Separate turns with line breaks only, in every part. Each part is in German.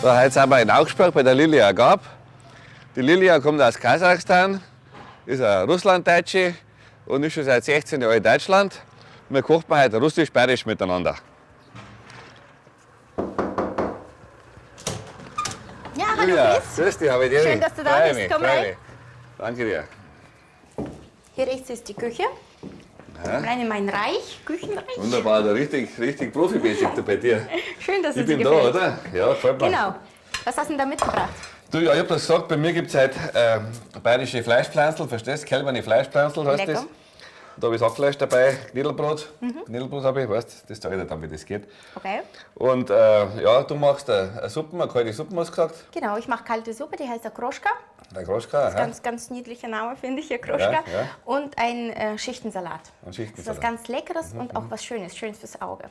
So, heute sind wir in Augsburg bei der Lilia Gab. Die Lilia kommt aus Kasachstan, ist eine Russlanddeutsche und ist schon seit 16 Jahren in Deutschland. Wir kochen heute russisch-bayerisch miteinander.
Ja, hallo
Lilia,
Chris.
grüß dich, habe ich dir.
Schön, dass du da bist. Komm rein.
Danke dir.
Hier rechts ist die Küche. Komm rein in mein Reich, Küchenreich.
Wunderbar, da richtig profimäßig da bei dir.
Schön, dass
Ich
es dir
bin da,
gefällt.
oder? Ja, gefällt mir.
Genau. Was hast du denn da mitgebracht?
Du, ja, ich hab das gesagt, bei mir gibt es heute bayerische Fleischpflanzel, verstehst du? Kälberne Fleischpflanzel heißt
Lecker.
das. Da habe ich Hackfleisch dabei, Knädelbrot. Knädelbrot habe ich, weißt du, das zeige ich dir dann, wie das geht.
Okay.
Und ja, du machst eine Suppe, eine kalte Suppe, hast du gesagt.
Genau, ich mache kalte Suppe, die heißt Akroschka.
Ein Groschka,
Ganz, ganz niedlicher Name, finde ich, Akroschka.
Ja.
Und ein Schichtensalat.
Ein
Das ist
Schichtensalat.
was ganz Leckeres und auch was Schönes, schön fürs Auge.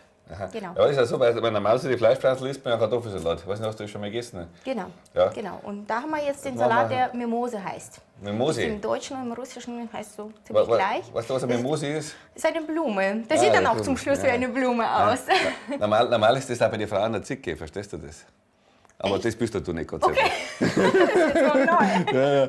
Genau.
Ja, das ist ja so, weil wenn eine Maus die Fleischpflanzel isst, man ja Kartoffelsalat. Ich weiß nicht, hast du das schon mal gegessen?
Genau.
Ja.
Genau. Und da haben wir jetzt den
machen
Salat,
wir-
der Mimose heißt.
Mimosi.
Im Deutschen und im Russischen heißt so ziemlich gleich.
Weißt du, was eine Mimosi ist?
Das ist eine Blume. Das sieht dann
ja,
auch
Blume.
zum Schluss wie
Ja.
eine Blume aus.
Normal ist das auch bei den Frauen eine Zicke, verstehst du das? Aber das bist du nicht, Gott sei Dank.
Das ist jetzt so neu.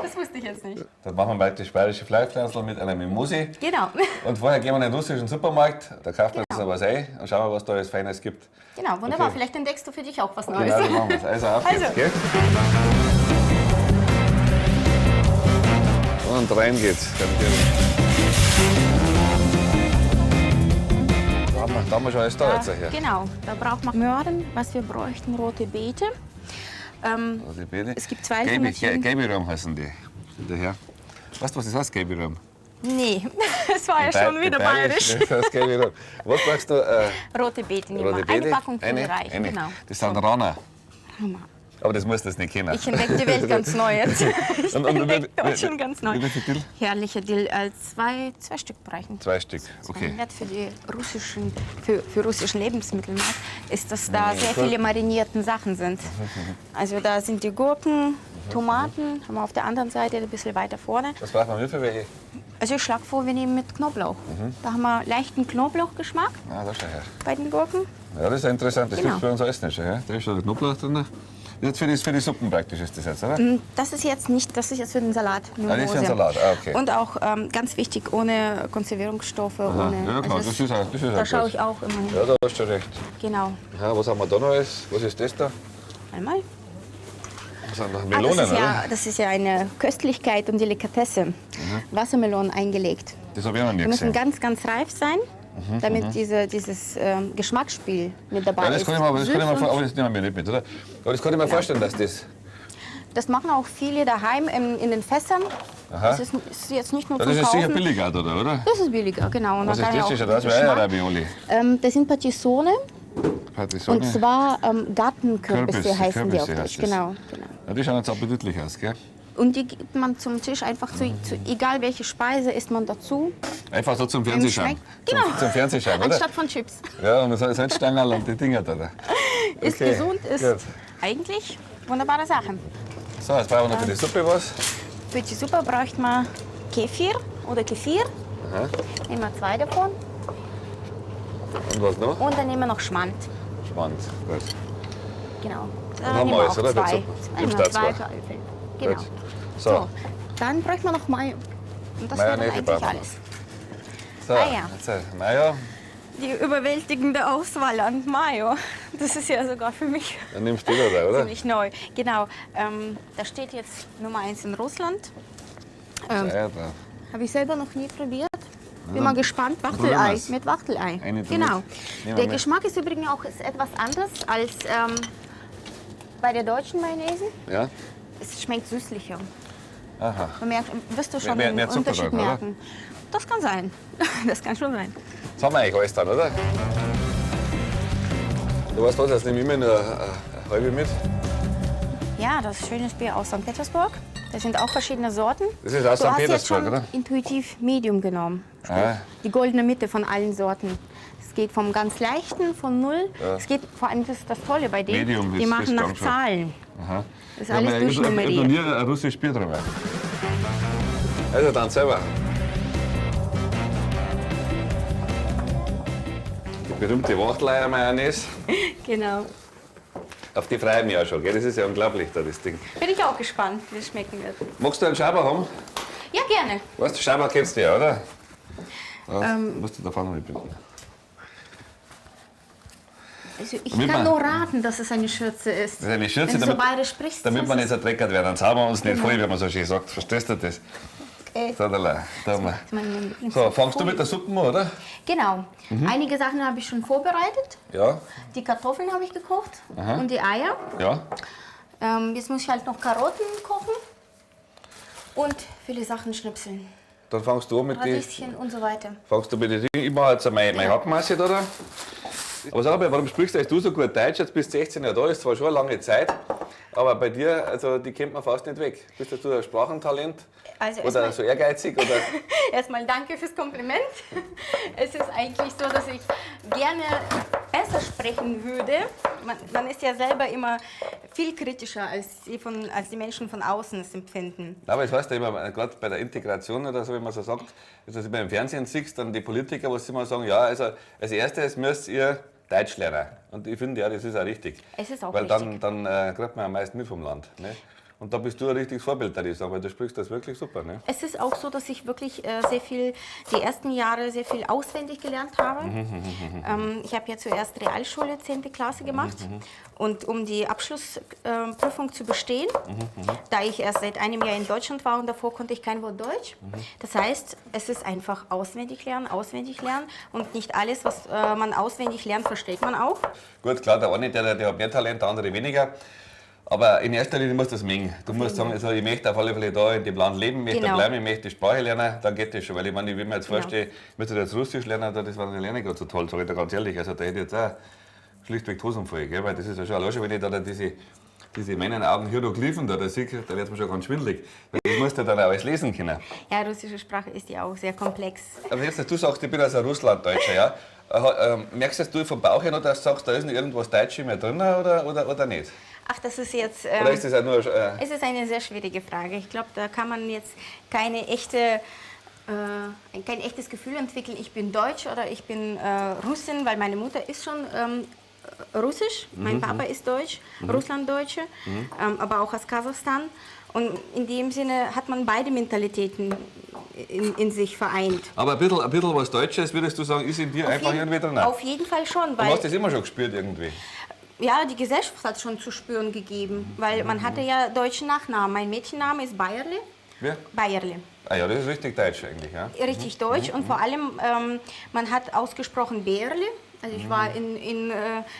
Das wusste ich jetzt nicht.
Dann machen wir praktisch bayerische Fleischpflanzel mit einer Mimosi.
Genau.
Und vorher gehen wir in den russischen Supermarkt, da kaufen wir uns was ein und schauen wir, was da alles Feines gibt.
Genau, wunderbar.
Okay.
Vielleicht entdeckst du für dich auch was Neues.
Genau, so machen wir es. Also auf geht's,
Also.
gell? Und rein geht's. Da haben wir schon alles da jetzt her.
Genau, da braucht man Möhren, was wir bräuchten, rote Beete.
Die Beete.
Es gibt zwei Alternativen.
Gabyram heißen die. Daher. Weißt du, was das heißt, Gabyram?
Nee, das war ja schon wieder bayerisch.
Das heißt Gabyram. Was brauchst du?
Rote Beete nehmen
Rote
wir.
Beete?
Eine Packung für
Eine?
reichen.
Eine.
Genau.
Das sind Rana. Aber das musst du nicht kennen.
Ich entdecke die Welt ganz neu jetzt. Ich entdecke Deutschland ganz neu.
Wie viel Dill?
Herrlicher Dill. Zwei Stück bräuchten.
2 Stück, okay.
Wert für die für russischen Lebensmittelmarkt ist, dass da sehr viele marinierten Sachen sind. Also da sind die Gurken, Tomaten, haben wir auf der anderen Seite ein bisschen weiter vorne.
Was braucht man für welche?
Also ich schlage vor, wir nehmen mit Knoblauch. Da haben wir leichten Knoblauchgeschmack
Ah, da schau her.
bei den Gurken.
Ja, das ist ja interessant. Das
Genau.
gibt es bei uns alles nicht schon. Ja? Da ist schon der Knoblauch drin. Jetzt für die Suppen praktisch ist das jetzt, oder?
Das ist jetzt nicht, das ist jetzt für den Salat.
Ah, das ist für den Salat, ah, okay.
Und auch ganz wichtig, ohne Konservierungsstoffe. Ohne,
Ja, klar,
also
das ist auch
da
gut.
schaue ich auch immer hin.
Ja, da hast du recht.
Genau.
Ja, was haben wir da noch alles? Was ist das da?
Einmal.
Das sind doch
Ah,
Melonen,
das ist ja eine Köstlichkeit und Delikatesse. Wassermelonen eingelegt.
Das habe ich auch noch nie
Die müssen
gesehen.
ganz, ganz reif sein, damit dieses Geschmacksspiel mit dabei
Ja, das
ist.
kann ich mir, aber das kann ich mir,
Süß und-
aber das nehmen wir nicht mit, oder? Aber das kann ich mir vorstellen, dass das...
Das machen auch viele daheim in den Fässern.
Aha.
Das ist jetzt nicht nur
Ja,
zum
das ist sicher
Kaufen.
billiger, oder?
Das ist billiger, genau. Und
Was
dann
ist
kann
das?
ich
Das
auch
ist ja das
Geschmack-
Ravioli.
Das sind Patisone.
Partisone.
Und zwar Gartenkürbisse
Kürbisse,
heißen die auf
Kürbisse
Deutsch.
heißt das.
Genau.
Ja, die schauen jetzt appetitlich aus, gell?
Und die gibt man zum Tisch einfach egal welche Speise isst man dazu.
Einfach so zum Fernsehschauen.
Schmeckt- Genau.
Zum Fernsehschauen, oder?
Anstatt von Chips.
Ja, und so Salzstangerl und die Dinger da.
Ist
Okay,
gesund, ist
gut.
eigentlich wunderbare Sachen.
So, jetzt brauchen wir noch für die Suppe was.
Für die Suppe bräuchte man Kefir oder Kefir.
Aha.
Nehmen wir 2 davon.
Und was noch?
Und dann nehmen wir noch Schmand.
Spannend. Gut.
Genau.
Dann haben wir alles, oder?
Zwei.
Dazu.
Nehmen
Gibt's
wir
da
2
zwei?
für alle Fälle. Genau.
Gut.
So.
So,
Dann bräuchte man noch Mayo. Und das wäre dann
Mayonnaise
eigentlich
brauchen wir.
alles.
so
ja.
jetzt Mayo.
Die überwältigende Auswahl an Mayo. Das ist ja sogar für mich
Dann nimmst du da, oder?
ziemlich neu. Genau. Da steht jetzt Nummer 1 in Russland.
Ja, da.
Habe ich selber noch nie probiert. Bin mal gespannt.
probieren
Wachtelei.
wir's.
Mit Wachtelei.
Eine damit.
Genau.
Nehmen wir
Der
mit.
Geschmack ist übrigens auch etwas anders als bei der deutschen Mayonnaise.
Ja?
Es schmeckt süßlicher.
Aha.
Wirst du schon
Mehr
den
Zucker
Unterschied
drin, oder?
merken. Das kann sein. Das kann schon sein.
Jetzt haben wir eigentlich alles dann, oder? Du weißt was, jetzt nehme ich mir nur eine halbe mit.
Ja, das ist schönes Bier aus St. Petersburg. Da sind auch verschiedene Sorten.
Das ist aus
Du
St.
hast jetzt
Petersburg,
schon
oder?
intuitiv Medium genommen.
Ah.
Die goldene Mitte von allen Sorten. Es geht vom ganz leichten, von 0. Es geht vor allem, das ist das Tolle bei denen,
Medium
die
ist-
machen
ist
nach
ganz schön.
Zahlen.
Aha.
Das ist alles
Ich habe noch
durchnummeriert.
nie ein russisches Bier drüber. Also dann selber. Die berühmte Wachteleier-Mayonnaise.
Genau.
Auf die freue ich mich auch schon, gell? Das ist ja unglaublich, da das Ding.
Bin ich auch gespannt, wie es schmecken wird.
Magst du einen Schaber haben?
Ja, gerne.
Weißt du, Schaber kennst du ja, oder? Musst du da vorne mitbinden.
Also ich
Damit
kann
man-
nur raten, dass es eine Schürze ist.
Das ist eine Schürze,
Wenn du so
damit-
bayerisch sprichst.
Damit
das
wir nicht
ist-
zerdreckert werden. Dann saugen wir uns nicht voll, wie man so schön sagt. Verstehst du das? Da haben wir.
meine Lieblings-
So, fangst du mit der Suppe an, oder?
Genau. Einige Sachen habe ich schon vorbereitet.
Ja,
Die Kartoffeln habe ich gekocht und die Eier.
ja.
Jetzt muss ich halt noch Karotten kochen und viele Sachen schnipseln.
Dann fangst du an mit den
Radieschen und so weiter.
Dingen. Ich mache jetzt meine Hackmasse da. Aber sag mal, warum sprichst du so gut Deutsch? Jetzt bist du 16 Jahre da, ist zwar schon eine lange Zeit, aber bei dir, also die kennt man fast nicht weg. Bist du ein Sprachentalent?
Also
Oder so ehrgeizig? Oder?
erstmal danke fürs Kompliment. Es ist eigentlich so, dass ich gerne besser sprechen würde. Man ist ja selber immer viel kritischer, als die Menschen von außen es empfinden.
Aber es heißt ja immer, gerade bei der Integration oder so, wenn man so sagt, dass du im Fernsehen siehst, dann die Politiker, was sie immer sagen, ja, also als erstes müsst ihr Deutsch lernen. Und ich finde, ja, das ist auch richtig.
Es ist auch
weil
richtig.
dann kriegt man am meisten mit vom Land. Ne? Und da bist du ein richtiges Vorbild, würde ich sagen, weil du sprichst das wirklich super. Ne?
Es ist auch so, dass ich wirklich die ersten Jahre sehr viel auswendig gelernt habe. Ich habe ja zuerst Realschule, 10. Klasse gemacht. Und um die Abschlussprüfung zu bestehen, da ich erst seit einem Jahr in Deutschland war und davor konnte ich kein Wort Deutsch. Das heißt, es ist einfach auswendig lernen. Und nicht alles, was man auswendig lernt, versteht man auch.
Gut, klar, der eine, der hat mehr Talent, der andere weniger. Aber in erster Linie musst du das mengen. Du musst sagen, also ich möchte auf alle Fälle da in dem Land leben, ich möchte da
Genau.
bleiben, ich möchte die Sprache lernen, dann geht das schon. Weil ich meine, wenn mir jetzt vorstelle, ich müsste jetzt Russisch lernen, das war natürlich nicht gerade so toll, sage ich dir ganz ehrlich. Also da hätte ich jetzt auch schlichtweg die Hosen voll, gell? Weil das ist ja schon allein schon, wenn ich da diese in meinen Augen Hieroglyphen da sehe, da wird es mir schon ganz schwindelig. Weil das musst du dann auch alles lesen können.
Ja, russische Sprache ist ja auch sehr komplex.
Aber jetzt, dass du sagst, ich bin also ein Russlanddeutscher, ja? Merkst du vom Bauch her noch, dass du sagst, da ist noch irgendwas Deutsch in mir drin oder nicht?
Ach, das ist jetzt...
Oder ist das auch nur...
Es ist eine sehr schwierige Frage. Ich glaube, da kann man jetzt kein echtes Gefühl entwickeln, ich bin Deutsch oder ich bin Russin, weil meine Mutter ist schon russisch, mein Papa ist Deutsch, Russlanddeutsche, aber auch aus Kasachstan. Und in dem Sinne hat man beide Mentalitäten in sich vereint.
Aber ein bisschen was Deutsches, würdest du sagen, ist in dir einfach irgendwie drin?
Auf jeden Fall schon,
Du hast
weil
das immer schon gespürt irgendwie.
ja, die Gesellschaft hat schon zu spüren gegeben, weil man hatte ja deutschen Nachnamen. Mein Mädchenname ist Bayerle.
Wer?
Bayerle.
Ah ja, das ist richtig deutsch eigentlich, ja.
Richtig deutsch und vor allem, man hat ausgesprochen Berle. Also ich war in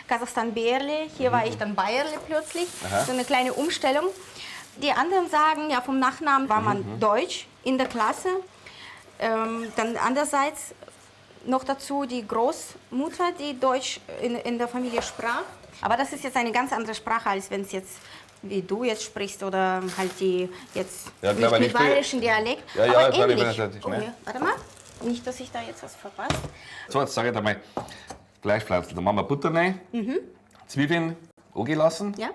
Kasachstan Berle, hier war ich dann Bayerle plötzlich.
Aha.
So eine kleine Umstellung. Die anderen sagen, ja, vom Nachnamen war man deutsch in der Klasse. Dann andererseits noch dazu die Großmutter, die Deutsch in der Familie sprach. Aber das ist jetzt eine ganz andere Sprache, als wenn es jetzt wie du jetzt sprichst oder halt die jetzt
Ja,
nicht
klar, weil
mit
ich bin-
bayerischen Dialekt,
Ja, ja,
aber
klar, ich bin
ähnlich.
natürlich
Oh,
schnell.
ja. Warte mal, nicht, dass ich da jetzt was verpasse.
So, jetzt sage ich dir mal, Fleischpflanzen. Da machen wir Butter rein, Zwiebeln angelassen,
Ja?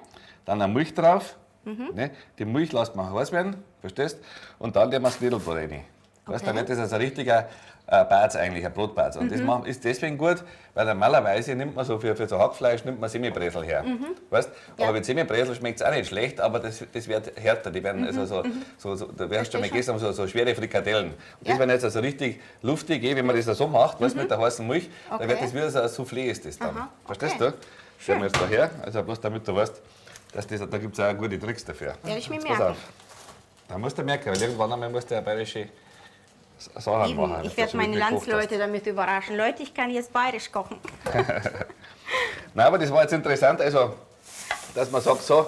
dann eine Milch drauf. Ne? Die Milch lässt man heiß werden, verstehst? Und dann tun wir das Knödelbrot rein. Weißt du, dann wird das also ein richtiger Barz eigentlich, ein Brotbarz. Und das ist deswegen gut, weil normalerweise nimmt man so für so Hackfleisch nimmt man Semibresel her. Weißt?
Ja.
Aber mit Semibresel schmeckt es auch nicht schlecht, aber das wird härter. Die werden also da wirst du mal
Verstehe
gestern so schwere Frikadellen. Und
Ja.
das werden jetzt also richtig luftig, wenn man das so macht, weißt, mit der heißen Milch, dann wird
Okay.
das wie so ein Soufflé ist das dann.
Aha,
Verstehst
okay.
du? Schauen wir jetzt da her, also bloß damit du weißt, dass da gibt es auch gute Tricks dafür.
Werde ich mir
Jetzt pass
merken.
auf. Da musst du merken, weil irgendwann einmal musst du eine bayerische Sachen
Eben,
machen.
ich
dass
werde
du
meine
wirklich gekocht
Landsleute damit überraschen. Leute, ich kann jetzt bayerisch kochen.
hast. Nein, aber das war jetzt interessant, also, dass man sagt, so,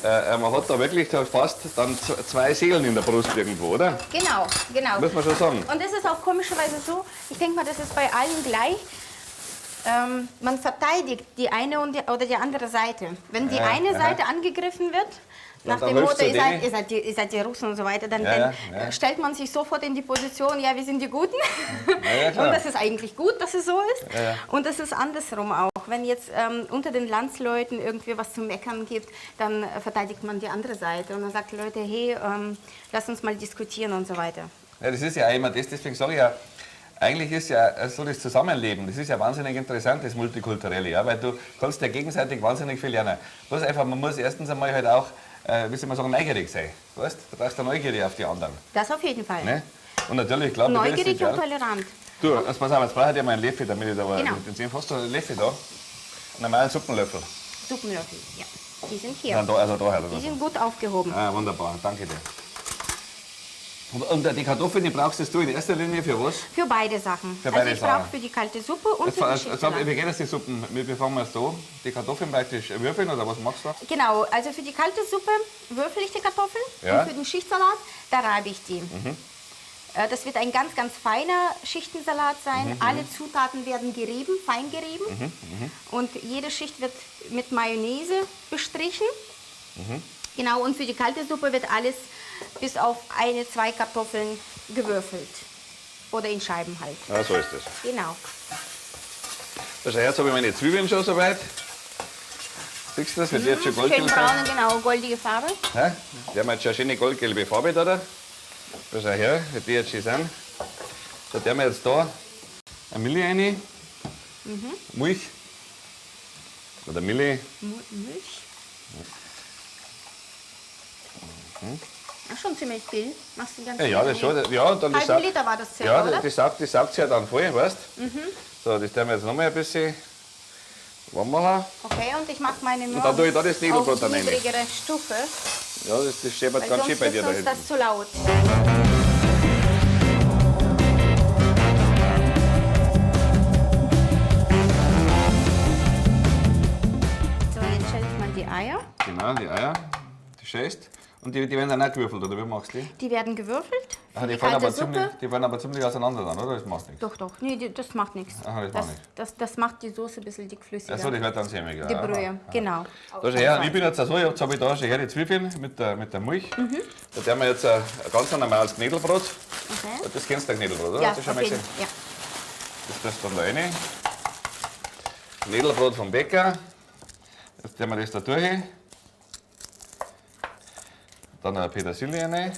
man hat da wirklich fast dann zwei Seelen in der Brust irgendwo, oder?
Genau, genau.
Muss man schon sagen.
Und das ist auch komischerweise so, ich denke mal, das ist bei allen gleich. Man verteidigt die eine oder die andere Seite. Wenn die
Ja,
eine
aha.
Seite angegriffen wird, nach
dann
dem
hilfst
Motto,
du denen.
ihr seid die Russen und so weiter, dann,
Ja,
dann
ja.
stellt man sich sofort in die Position, ja, wir sind die Guten.
Ja, klar.
Und das ist eigentlich gut, dass es so ist.
Ja.
Und das ist andersrum auch. Wenn jetzt unter den Landsleuten irgendwie was zu meckern gibt, dann verteidigt man die andere Seite. Und dann sagt die Leute, hey, lass uns mal diskutieren und so weiter.
Ja, das ist ja auch immer das, deswegen sage ich ja, eigentlich ist ja so das Zusammenleben, das ist ja wahnsinnig interessant, das Multikulturelle, ja, weil du kannst ja gegenseitig wahnsinnig viel lernen. Bloß einfach, man muss erstens einmal halt auch, wie soll man sagen, neugierig sein. Weißt? Du brauchst eine Neugierde auf die anderen.
Das auf jeden Fall.
Ne? Und natürlich, glaube ich,
Neugierig und tolerant.
Du, pass auf, jetzt brauche ich dir mal einen Löffel, damit ich da
Genau.
hast du einen Löffel da? Einen normalen Suppenlöffel.
Suppenlöffel, ja. Die sind hier.
Dann da, also da halt.
Die sind gut aufgehoben.
Ah, wunderbar, danke dir. Und die Kartoffeln, die brauchst du in erster Linie für was?
Für beide Sachen.
Für beide
also ich brauche
Sachen.
für die kalte Suppe und für die Schichtsalat.
Wie geht das die Suppen? Wie fangen wir es da? Die Kartoffeln praktisch würfeln oder was machst du?
Genau, also für die kalte Suppe würfel ich die Kartoffeln
Ja.
und für den Schichtsalat, da reibe ich die. Das wird ein ganz, ganz feiner Schichtensalat sein. Alle Zutaten werden gerieben, fein gerieben. Und jede Schicht wird mit Mayonnaise bestrichen. Genau, und für die kalte Suppe wird alles bis auf 1, 2 Kartoffeln gewürfelt. Oder in Scheiben halt.
Ja, so ist das.
Genau.
Also jetzt habe ich meine Zwiebeln schon soweit. Siehst du das? Wird jetzt schon
Schön
goldgelb.
braune, genau, goldige Farbe.
Ja? Die haben jetzt schon eine schöne goldgelbe Farbe da. Schau her, wie die jetzt schon sind. Da tun wir jetzt da eine Milch rein. Milch. Oder Milch.
Milch. Ach, schon ziemlich viel. Machst du ganz
Ja, das schon. Ja, und dann
Halben Liter war das circa,
ja,
oder?
die saugt sich ja dann voll, weißt du? So, das tun wir jetzt nochmal ein bisschen warm machen.
Okay, und ich mache meine nur
dann tue ich da das Knädelbrot
auf
dann rein.
niedrigere Stufe,
Ja, das scheppert
weil
ganz schön
sonst
bei dir
wird
da
uns
hinten.
das zu laut. So, jetzt stelle ich mal die Eier.
Genau, die Eier, die schälst. Und die werden dann auch gewürfelt, oder wie machst du die?
Die werden gewürfelt für
Ah,
die
die fallen
kalte
aber
Suppe.
die fallen aber ziemlich auseinander dann, oder? Das macht nichts.
Doch, nee, das macht nichts.
Aha, das macht nichts.
Das macht die Soße ein bisschen dickflüssiger.
Achso, das wird dann sämiger.
Die Brühe, genau.
Da schau her, ich bin jetzt so, jetzt habe ich da schon her die Zwiebeln mit der Milch. Da tun wir jetzt ein ganz normales Knädelbrot.
Okay.
Das kennst du, Knädelbrot, oder?
Ja,
Hast du schon
auf
mal
jeden
gesehen?
Ja.
Das tust du dann da rein. Knädelbrot vom Bäcker. Jetzt tun wir das da durch. Dann eine Petersilie rein.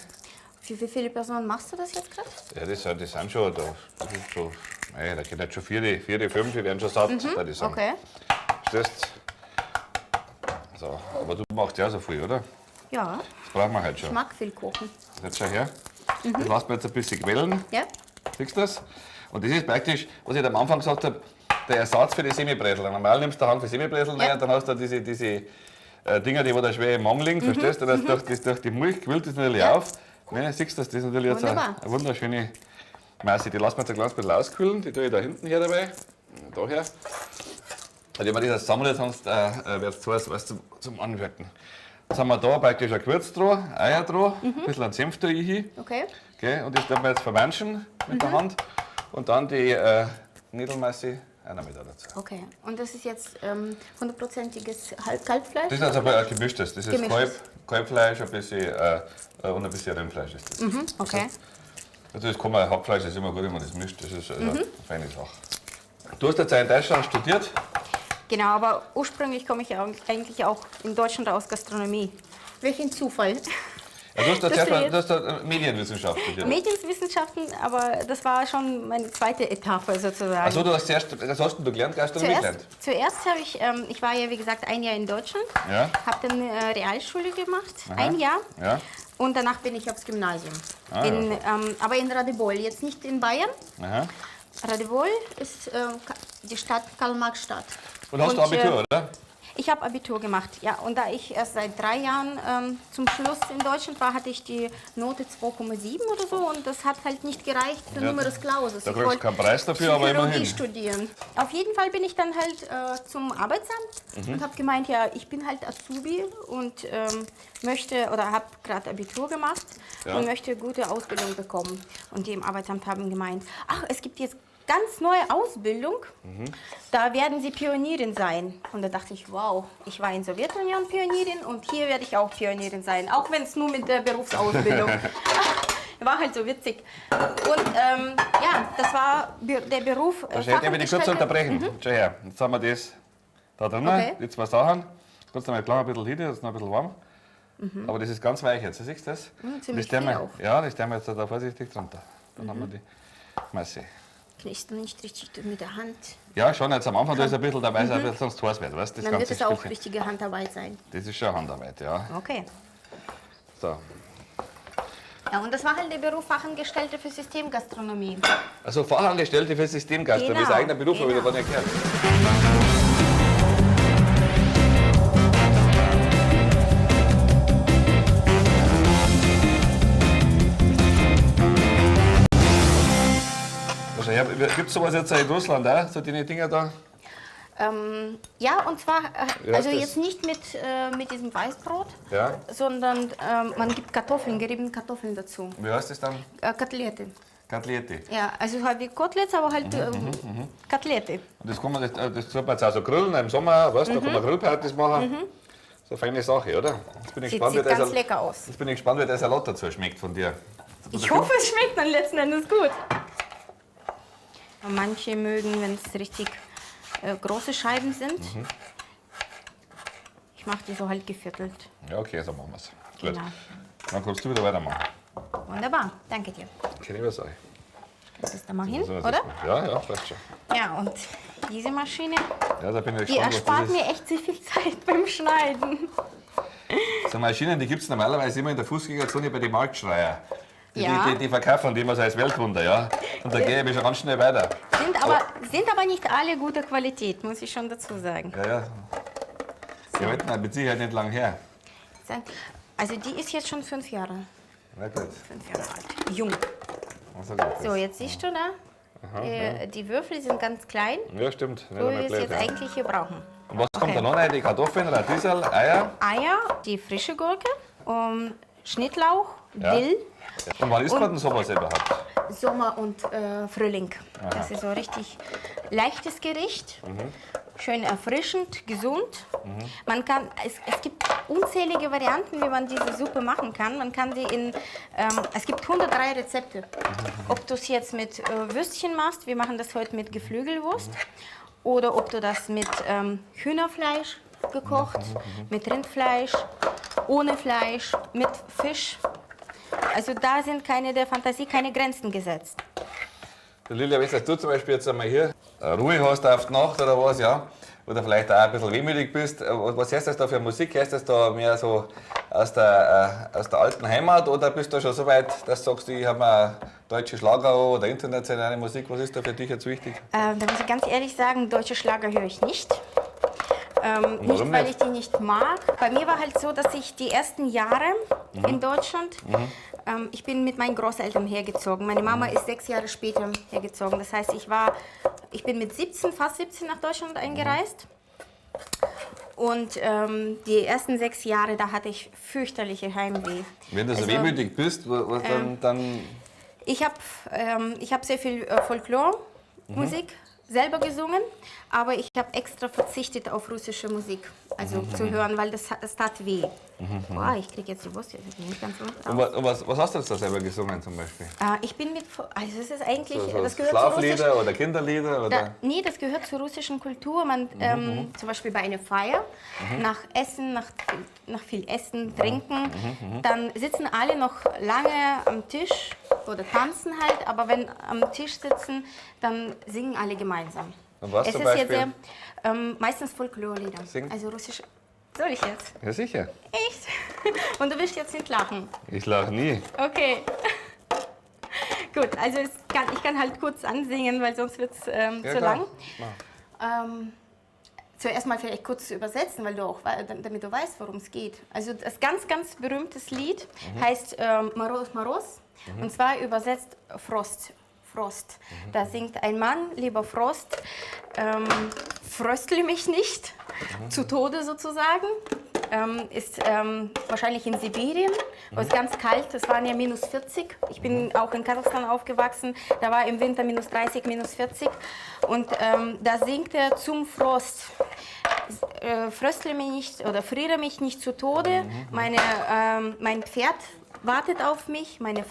Für wie viele Personen machst du das jetzt gerade?
Ja, das sind schon da. Das ist so, da geht jetzt schon 4, 5, die werden schon satt, würde ich sagen.
Okay.
Verstehst? So, aber du machst ja so viel, oder?
Ja,
Das brauchen wir halt
ich
schon.
mag viel kochen.
Jetzt schau her. Das lassen wir jetzt ein bisschen quellen.
Ja?
Siehst du das? Und das ist praktisch, was ich am Anfang gesagt habe, der Ersatz für die Semibrezel. Normal nimmst du einen Hang für Semibrezel rein und dann hast du diese Dinger, die wo da schwer im Magen liegen, verstehst du? Das durch die Milch quillt das natürlich auf. Ne, siehst du, das ist natürlich jetzt
Wunderbar.
eine wunderschöne Masse. Die lassen wir jetzt ein kleines bisschen auskühlen. Die tue ich da hinten her dabei. Daher. Und wenn wir das sammelt, sonst wird es zu heiß, weißt du, zum Anwirken. Jetzt haben wir da praktisch ein Gewürz dran, Eier dran, ein bisschen an Senf tue ich hin.
Okay.
Okay, und das werden wir jetzt vermenschen mit der Hand. Und dann die Knädelmasse auch noch mit dazu.
Okay. Und das ist jetzt 100%iges Kalbfleisch?
Das ist also ein gemischtes. Das ist
Gemischtes.
Kalbfleisch ein bisschen, und ein bisschen Rindfleisch. Ist das.
Okay.
Also das kann man, Hackfleisch ist immer gut, wenn man das mischt. Das ist eine feine Sache. Du hast jetzt in Deutschland studiert.
Genau, aber ursprünglich komme ich ja eigentlich auch in Deutschland aus Gastronomie. Welch ein Zufall.
Ja, du hast da
Das
zuerst
wir
du hast da Medienwissenschaft studiert.
Medienwissenschaften, aber das war schon meine zweite Etappe sozusagen.
Achso, du hast zuerst, was hast denn du gelernt? Gastronomie gelernt?
Zuerst habe ich war ja wie gesagt ein Jahr in Deutschland,
Ja.
habe dann Realschule gemacht,
Aha.
ein Jahr.
Ja.
Und danach bin ich aufs Gymnasium.
Ah,
Aber in Radebeul, jetzt nicht in Bayern.
Aha.
Radebeul ist die Stadt Karl-Marx-Stadt.
Und hast du Abitur, oder?
Ich habe Abitur gemacht, ja. Und da ich erst seit 3 Jahren zum Schluss in Deutschland war, hatte ich die Note 2,7 oder so. Und das hat halt nicht gereicht für
Ja,
Numerus Clausus.
da
Ich
kriegst du
wollte
keinen Preis dafür, aber
Psychologie
immerhin.
studieren. Auf jeden Fall bin ich dann halt zum Arbeitsamt und habe gemeint, ja, ich bin halt Azubi und möchte oder habe gerade Abitur gemacht
Ja.
und möchte gute Ausbildung bekommen. Und die im Arbeitsamt haben gemeint, ach, es gibt jetzt ganz neue Ausbildung, da werden Sie Pionierin sein. Und da dachte ich, wow, ich war in der Sowjetunion Pionierin und hier werde ich auch Pionierin sein, auch wenn es nur mit der Berufsausbildung. War halt so witzig. Und ja, das war der Beruf.
Da hätte ich mich kurz unterbrechen. Schau her, jetzt haben wir das da drin,
Okay.
die 2 Sachen. Kannst du mal klar ein bisschen hin, das ist noch ein bisschen warm. Aber das ist ganz weich jetzt, siehst du das?
ziemlich
das tun wir,
viel auch.
ja, das tun wir jetzt da vorsichtig drunter. Dann haben wir die Masse.
Knickst du nicht richtig mit der Hand.
Ja, schon jetzt am Anfang, da ist ein bisschen dabei, sonst heiß wird, weißt du?
Dann wird es auch richtige Handarbeit sein.
Das ist schon Handarbeit, ja.
Okay.
So.
Ja, und das war halt der Beruf Fachangestellte für Systemgastronomie.
Also Fachangestellte für Systemgastronomie, das ist ein eigener Beruf, habe ich gar nicht gehört. Also, ja, gibt es sowas jetzt in Russland auch, so die Dinger da?
Ja, und zwar, also
das?
jetzt nicht mit diesem Weißbrot,
Ja.
sondern man gibt Kartoffeln, geriebene Kartoffeln dazu.
Wie heißt das dann?
Kotelette.
Kotelette.
Ja, also halt wie Koteletts, aber halt Kotelette.
Und das kann man, das tut man jetzt auch so grillen im Sommer, weißt du, da kann man Grillpartys machen. So eine feine Sache, oder? Jetzt bin ich
Sieht
gespannt, wie
ganz lecker aus.
Jetzt bin ich gespannt, wie der Salat dazu schmeckt von dir.
Ich hoffe, es schmeckt dann letzten Endes gut. Manche mögen, wenn es richtig große Scheiben sind. Ich mache die so halt geviertelt.
Ja, okay, so machen wir es.
Genau.
Gut. Dann kannst du wieder weitermachen.
Wunderbar, danke dir.
Kann ich was sagen?
Das ist da mal hin,
So, das
oder?
ist gut. Ja, ja, passt schon.
Ja, und diese Maschine,
Ja, da bin ich
die
gespannt,
erspart
was das
mir echt so viel Zeit beim Schneiden.
ist. So Maschinen, die gibt es normalerweise immer in der Fußgängerzone bei den Marktschreier.
Ja.
Die verkaufen die immer so als Weltwunder, ja. Und da gehe ich schon ganz schnell weiter.
Sind aber nicht alle guter Qualität, muss ich schon dazu sagen.
Ja, ja. Die halten auch mit Sicherheit nicht lang her.
Also die ist jetzt schon 5 Jahre.
Na gut.
5 Jahre alt. Jung.
Also gut.
So, jetzt siehst du da, die Würfel sind ganz klein,
Ja, stimmt. Nicht
so wie
einmal
wir es
blöd,
jetzt
ja.
eigentlich hier brauchen.
Und was kommt da noch rein? Die Kartoffeln, Radieserl, Eier.
Eier, die frische Gurke, Schnittlauch,
Ja.
Dill,
Und wann isst man denn sowas überhaupt?
Sommer und Frühling. Das ist so richtig leichtes Gericht. Schön erfrischend, gesund. Es gibt unzählige Varianten, wie man diese Suppe machen kann. Man kann die es gibt 103 Rezepte. Ob du es jetzt mit Würstchen machst, wir machen das heute mit Geflügelwurst, oder ob du das mit Hühnerfleisch gekocht, mit Rindfleisch, ohne Fleisch, mit Fisch. Also da sind der Fantasie keine Grenzen gesetzt.
Lilia, wenn du zum Beispiel jetzt einmal hier Ruhe hast auf die Nacht oder was, ja, oder vielleicht auch ein bisschen wehmütig bist, was hörst du da für Musik? Hörst du da mehr so aus der alten Heimat oder bist du schon so weit, dass du sagst, ich habe mir deutsche Schlager oder internationale Musik? Was ist da für dich jetzt wichtig?
Da muss ich ganz ehrlich sagen, deutsche Schlager höre ich nicht. Nicht, weil ich die nicht mag. Bei mir war halt so, dass ich die ersten Jahre in Deutschland, ich bin mit meinen Großeltern hergezogen. Meine Mama ist 6 Jahre später hergezogen. Das heißt, ich bin mit 17, fast 17 nach Deutschland eingereist. Und die ersten 6 Jahre, da hatte ich fürchterliche Heimweh.
Wenn du so wehmütig bist, was dann?
Ich hab sehr viel Folklore-Musik selber gesungen, aber ich habe extra verzichtet auf russische Musik, also zu hören, weil das tat weh. Boah, ich kriege jetzt die Wurst nicht ganz so raus.
Und was hast du jetzt da selber gesungen zum Beispiel?
Ich bin also es ist eigentlich,
So
das gehört
Schlaflieder oder Kinderlieder? Oder?
Nee, das gehört zur russischen Kultur. Man, zum Beispiel bei einer Feier, nach Essen, nach viel Essen, Trinken, dann sitzen alle noch lange am Tisch oder tanzen halt, aber wenn am Tisch sitzen, dann singen alle gemeinsam.
Und was
Es
zum
ist jetzt
Beispiel?
meistens Folklore-Lieder,
Singen?
also russisch. Soll ich jetzt?
Ja, sicher.
Echt? Und du willst jetzt nicht lachen?
Ich lache nie.
Okay. Gut, also ich kann halt kurz ansingen, weil sonst wird es zu
klar.
lang. Zuerst mal vielleicht kurz zu übersetzen, weil damit du weißt, worum es geht. Also das ganz, ganz berühmtes Lied heißt Moroz, Moroz, und zwar übersetzt Frost. Frost. Da singt ein Mann, lieber Frost, fröstle mich nicht, zu Tode sozusagen. Ist wahrscheinlich in Sibirien, wo es ganz kalt, es waren ja minus 40. Ich bin auch in Kasachstan aufgewachsen, da war im Winter minus 30, minus 40. Und da singt er zum Frost. Fröstle mich nicht oder friere mich nicht zu Tode, mein Pferd wartet auf mich, meine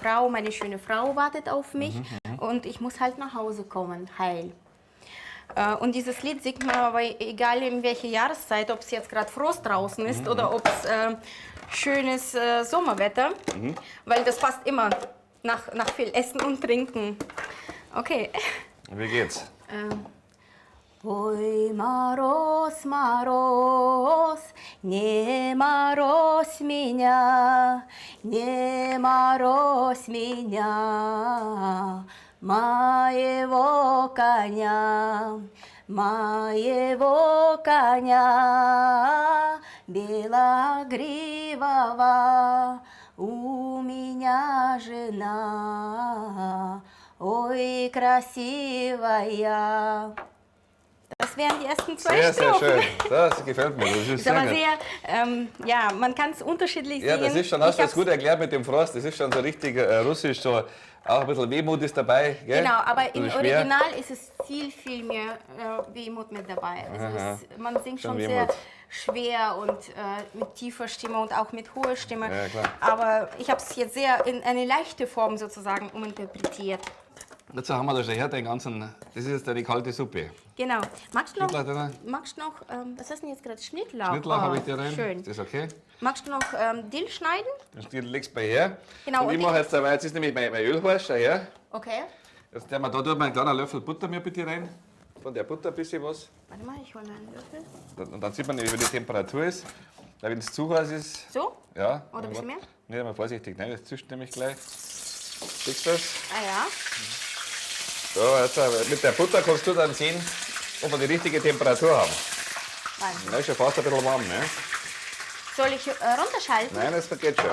schöne Frau wartet auf mich und ich muss halt nach Hause kommen, heil. Und dieses Lied singt man aber egal in welcher Jahreszeit, ob es jetzt gerade Frost draußen ist oder ob es schönes Sommerwetter, weil das passt immer nach viel Essen und Trinken. Okay.
Wie geht's?
Ой, мороз, мороз, не морозь меня, не морозь меня, моего коня белогривого, у меня жена, ой, красивая. Das wären die ersten zwei
Sehr, sehr
Strophen.
schön. Das gefällt mir. Das ist
Ist
sehr
aber
gut.
sehr, ja, man kann es unterschiedlich
Ja,
singen.
das ist schon, hast
Ich
du jetzt
hab's-
gut erklärt mit dem Frost. Das ist schon so richtig russisch, so auch ein bisschen Wehmut ist dabei. Gell?
Genau, aber
Ein
im
bisschen schwer.
Original ist es viel mehr Wehmut mit dabei. Also man singt
Schon
schon sehr
Wehmut.
schwer und mit tiefer Stimme und auch mit hoher Stimme.
Ja, klar.
Aber ich habe es jetzt sehr in eine leichte Form sozusagen uminterpretiert.
Dazu haben wir da schon her den ganzen, das ist jetzt die kalte Suppe.
Genau. Magst du noch,
Schnittlauch drin?
was hast du denn jetzt gerade? Schnittlauch?
Schnittlauch habe
Oh,
ich dir rein.
Schön.
Ist das okay?
Magst du noch Dill schneiden?
Du legst bei her.
Genau,
Und
und
ich
ich-
mache jetzt dabei, jetzt ist nämlich mein Öl heiß, schau her.
Okay.
Jetzt tun wir da tut man einen kleinen Löffel Butter mir bitte rein. Von der Butter ein bisschen was.
Warte mal, ich hole einen Löffel.
Und dann sieht man nämlich, wie die Temperatur ist. Weil wenn es zu heiß ist,
So?
ja.
Oder ein bisschen mehr?
Nee, mal vorsichtig, nein, das zischt nämlich gleich. Siehst du das?
Ah ja.
So, jetzt, mit der Butter kannst du dann sehen, ob wir die richtige Temperatur haben.
Warte.
Das ist schon fast ein bisschen warm, ne?
Soll ich runterschalten?
Nein, das geht schon.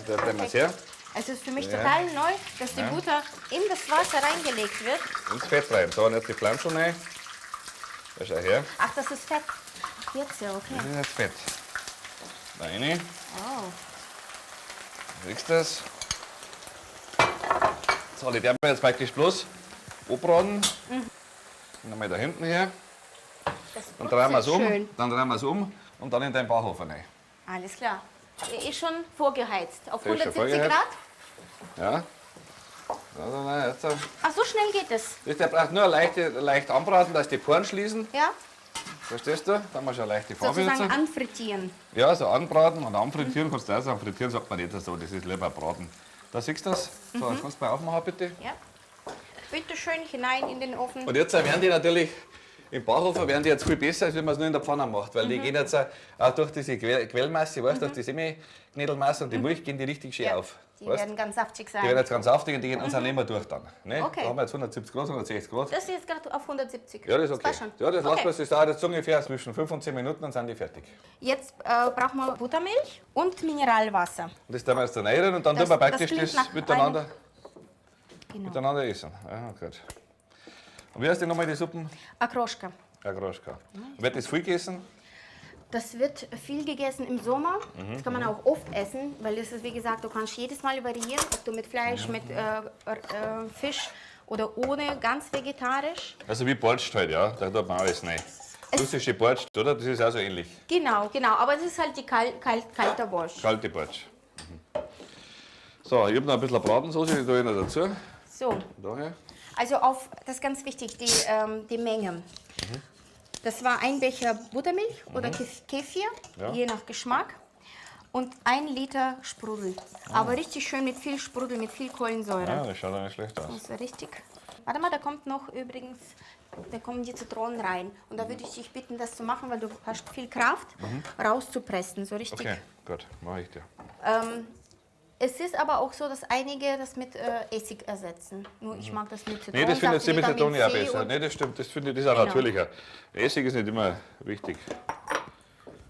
Das nehmen wir her.
Es ist für mich
Ja.
total neu, dass die Butter in das Wasser reingelegt wird.
Ins Fett rein. So, und jetzt die Pflanzen rein. Da schau her.
Ach, das ist Fett. Ach, jetzt ja, okay.
Das ist das Fett. Da rein.
Oh.
Siehst du das? So, die werden wir jetzt praktisch bloß anbraten. Und einmal da hinten her.
Das
Dann drehen wir es um.
schön.
Dann drehen wir es um und dann in den Backofen rein.
Alles klar. Er ist schon vorgeheizt. Auf
Der ist schon
170
vorgeheizt.
Grad.
Ja. Also, nein, jetzt,
Ach, so schnell geht es.
der braucht nur leicht anbraten, dass die Poren schließen.
Ja?
Verstehst du? Dann haben wir schon eine leichte Farbe
Sozusagen
jetzt.
anfrittieren.
Ja, so anbraten und anfrittieren kannst du auch sagen. Frittieren sagt man nicht so, das ist lieber braten. Da siehst du das. So, jetzt kannst du mal aufmachen, bitte.
Ja. Bitte schön hinein in den Ofen.
Und jetzt werden die natürlich im Backofen werden die jetzt viel besser, als wenn man es nur in der Pfanne macht. Weil die gehen jetzt auch durch diese Quellmasse, weißt du, durch die Semi-Knädelmasse und die Milch gehen die richtig schön auf.
Die
Weißt?
werden ganz saftig
Die werden
sein.
jetzt ganz saftig und die gehen uns auch nicht mehr durch dann. Ne?
Okay.
Da haben wir jetzt 170 Grad, 160 Grad.
Das ist jetzt gerade auf 170.
Ja, das ist okay.
passt schon.
Ja, das
okay.
lassen wir, das dauert jetzt ungefähr zwischen 5 und 10 Minuten, dann sind die fertig.
Jetzt brauchen wir Buttermilch und Mineralwasser.
Und das tun wir jetzt dann rein und dann
Das-
tun wir
das
praktisch
klingt
das
nach
miteinander,
Genau.
miteinander essen. Ja, gut. Und wie heißt die nochmal, die Suppen?
Akroschka.
Agroschka. Wird das viel gegessen?
Das wird viel gegessen im Sommer. Das kann man auch oft essen, weil das ist, wie gesagt, du kannst jedes Mal variieren, ob du mit Fleisch, mit Fisch oder ohne, ganz vegetarisch.
Also wie Borscht halt, ja. Da tut man alles rein. Russische Borscht, oder? Das ist auch so ähnlich.
Genau, aber es ist halt die kalter Borscht.
Kalte Borscht. So, ich habe noch ein bisschen Bratensauce, die tue ich noch dazu.
So,
Daher.
also das ist ganz wichtig, die Menge. Das war ein Becher Buttermilch oder Kefir,
Ja.
je nach Geschmack. Und 1 Liter Sprudel. Aber richtig schön mit viel Sprudel, mit viel Kohlensäure.
Ja, das schaut auch nicht schlecht aus.
Das ist richtig. Warte mal, da kommt noch übrigens, da kommen die Zitronen rein. Und da würde ich dich bitten, das zu machen, weil du hast viel Kraft, rauszupressen, so richtig.
Okay, gut, mache ich dir.
Es ist aber auch so, dass einige das mit Essig ersetzen. Nur ich mag das mit Zitronen.
Nee, das findet sie mit
Vitamin
Zitrone auch
C
besser.
und-
Nee, das stimmt, das finde ich, das ist auch
Genau.
natürlicher. Essig ist nicht immer wichtig.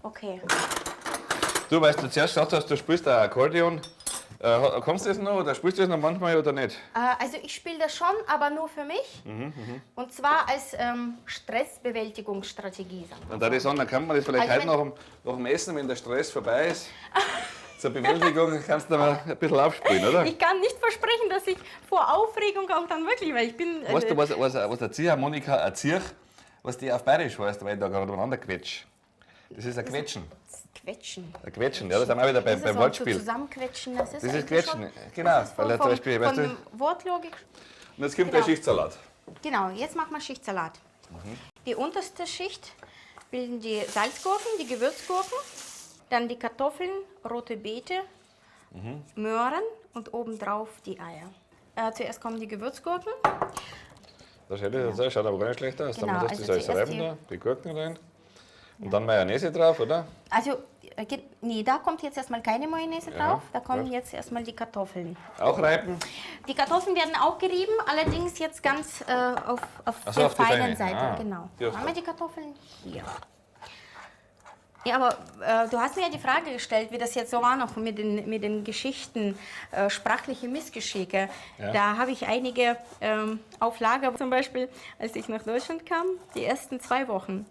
Okay.
Du weißt, du zuerst gesagt hast, du spielst ein Akkordeon. Kannst du das noch oder spielst du das noch manchmal oder nicht?
Also ich spiele das schon, aber nur für mich. Und zwar als Stressbewältigungsstrategie. sagen wir
Und da ich sagen, dann kann man das vielleicht
Also
heute nach dem Essen, wenn der Stress vorbei ist, zur Bewältigung kannst du mal ein bisschen aufspielen, oder?
Ich kann nicht versprechen, dass ich vor Aufregung auch dann wirklich, weil ich bin...
Weißt du, was eine Ziehharmonika, ein Ziech, was die auf Bayerisch heißt, weil ich da gerade umeinander quetsch? Das ist ein Quetschen.
Quetschen.
Ein Quetschen, ja, das sind wir auch wieder
Das ist
beim
auch
Wortspiel.
So zusammenquetschen, das ist
Das ist
eigentlich
Quetschen,
schon-
genau,
das ist
weil er zum Beispiel, weißt
von
du-
dem Wortlogik.
Und jetzt kommt
Genau.
der Schichtsalat.
Genau, jetzt machen wir Schichtsalat. Die unterste Schicht bilden die Salzgurken, die Gewürzgurken, dann die Kartoffeln, rote Beete, Möhren und obendrauf die Eier. Zuerst kommen die Gewürzgurken.
Das schaut aber gar nicht schlecht aus.
Genau,
Dann lässt
also
das alles
zuerst
reiben da, die Gurken rein. Und dann Mayonnaise drauf, oder?
Also, nee, da kommt jetzt erstmal keine Mayonnaise
Ja,
drauf. Da kommen
gut.
jetzt erstmal die Kartoffeln.
Auch reiben?
Die Kartoffeln werden auch gerieben, allerdings jetzt ganz auf
Ach so,
der
auf die
feinen
feine.
Seite.
Ah,
Genau.
die hast
Haben
du.
wir die Kartoffeln? Hier. Ja, aber du hast mir ja die Frage gestellt, wie das jetzt so war noch mit den Geschichten, sprachliche Missgeschicke.
Ja.
Da habe ich einige auf Lager. Zum Beispiel, als ich nach Deutschland kam, die ersten 2 Wochen,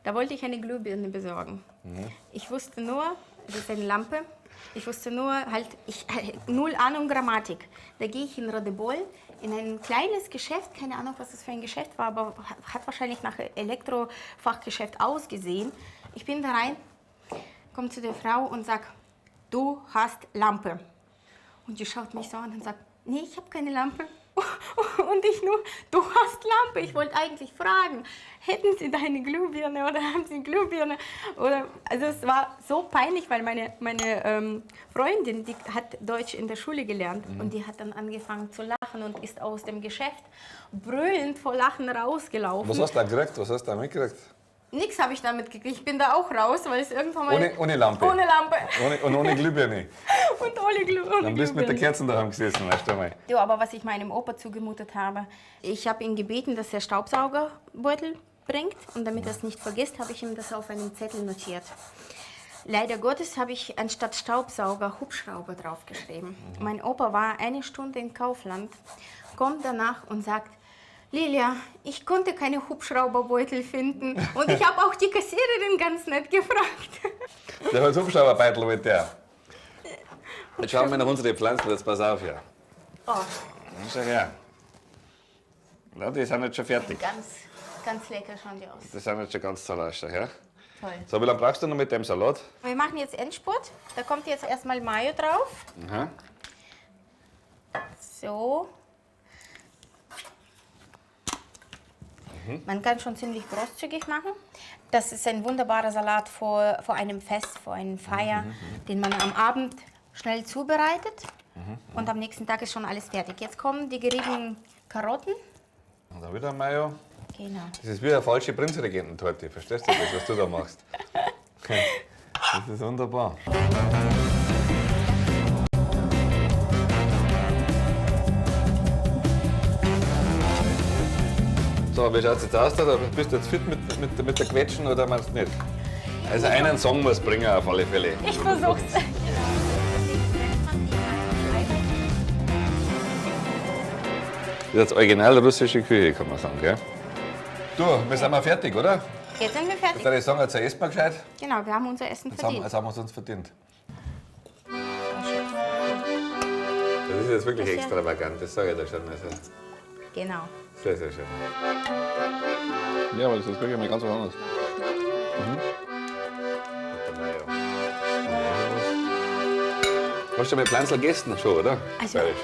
da wollte ich eine Glühbirne besorgen. Ich wusste nur, das ist eine Lampe, ich wusste nur, null Ahnung Grammatik. Da gehe ich in Radebeul in ein kleines Geschäft, keine Ahnung, was das für ein Geschäft war, aber hat wahrscheinlich nach Elektrofachgeschäft ausgesehen. Ich bin da rein, komme zu der Frau und sage, du hast Lampe. Und die schaut mich so an und sagt, nee, ich habe keine Lampe. Und ich nur, du hast Lampe. Ich wollte eigentlich fragen, hätten Sie da eine Glühbirne oder haben Sie eine Glühbirne? Oder, also es war so peinlich, weil meine Freundin, die hat Deutsch in der Schule gelernt und die hat dann angefangen zu lachen und ist aus dem Geschäft brüllend vor Lachen rausgelaufen.
Was hast du da gekriegt? Was hast du da mitgekriegt?
Nix habe ich damit gekriegt. Ich bin da auch raus, weil es irgendwann mal...
Ohne Lampe?
Ohne Lampe.
Und ohne Glühbirne?
Und ohne Glühbirne.
Dann bist du mit der Kerzen daheim gesessen, weißt du mal.
Ja, aber was ich meinem Opa zugemutet habe, ich habe ihn gebeten, dass er Staubsaugerbeutel bringt. Und damit er es nicht vergisst, habe ich ihm das auf einem Zettel notiert. Leider Gottes habe ich anstatt Staubsauger Hubschrauber draufgeschrieben. Mein Opa war 1 Stunde in Kaufland, kommt danach und sagt, Lilia, ich konnte keine Hubschrauberbeutel finden und ich habe auch die Kassiererin ganz nett gefragt.
Der hat Hubschrauberbeutel mit der. Jetzt schauen wir nach unsere Pflanzen, jetzt pass auf hier.
Oh,
Schau her. Ja, die sind jetzt schon fertig.
ganz lecker schauen die aus.
Die sind jetzt schon ganz toll aus, schau her.
Toll.
So, wie lange brauchst du noch mit dem Salat?
Wir machen jetzt Endspurt. Da kommt jetzt erstmal Mayo drauf.
Aha.
So. Man kann schon ziemlich großzügig machen. Das ist ein wunderbarer Salat vor einem Fest, vor einem Feier, den man am Abend schnell zubereitet. Und am nächsten Tag ist schon alles fertig. Jetzt kommen die geriebenen Karotten.
Und dann wieder Mayo.
Genau.
Das ist wie eine falsche Prinzregententorte. Verstehst du das, was du da machst? Das ist wunderbar. So, wie schaut es jetzt aus? Da? Bist du jetzt fit mit der Quetschen oder meinst du nicht? Also einen Song muss bringen auf alle Fälle.
Ich versuch's.
Das ist jetzt original russische Küche, kann man sagen, gell? Du, wir sind mal fertig, oder?
Jetzt sind wir fertig.
Jetzt würde ich sagen, jetzt essen wir gescheit.
Genau, wir haben unser Essen
Jetzt haben
verdient.
wir es uns verdient. Das ist jetzt wirklich
Das ist ja-
extravagant, das sage ich dir schon. Also,
Genau.
sehr, sehr schön. Ja, aber das ist wirklich mal ganz was anderes. Hast du mit Pflanzl gegessen schon, oder?
Also
Bayerisch.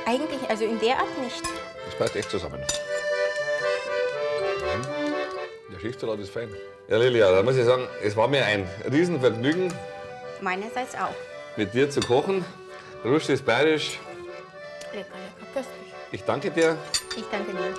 eigentlich, also in der Art nicht.
Das passt echt zusammen. Der Schichtsalat ist fein. Ja, Lilia, da muss ich sagen, es war mir ein Riesenvergnügen,
Meinerseits auch.
mit dir zu kochen. Russisch, bayerisch.
Lecker, lecker, köstlich.
Ich danke dir.
Ich danke dir.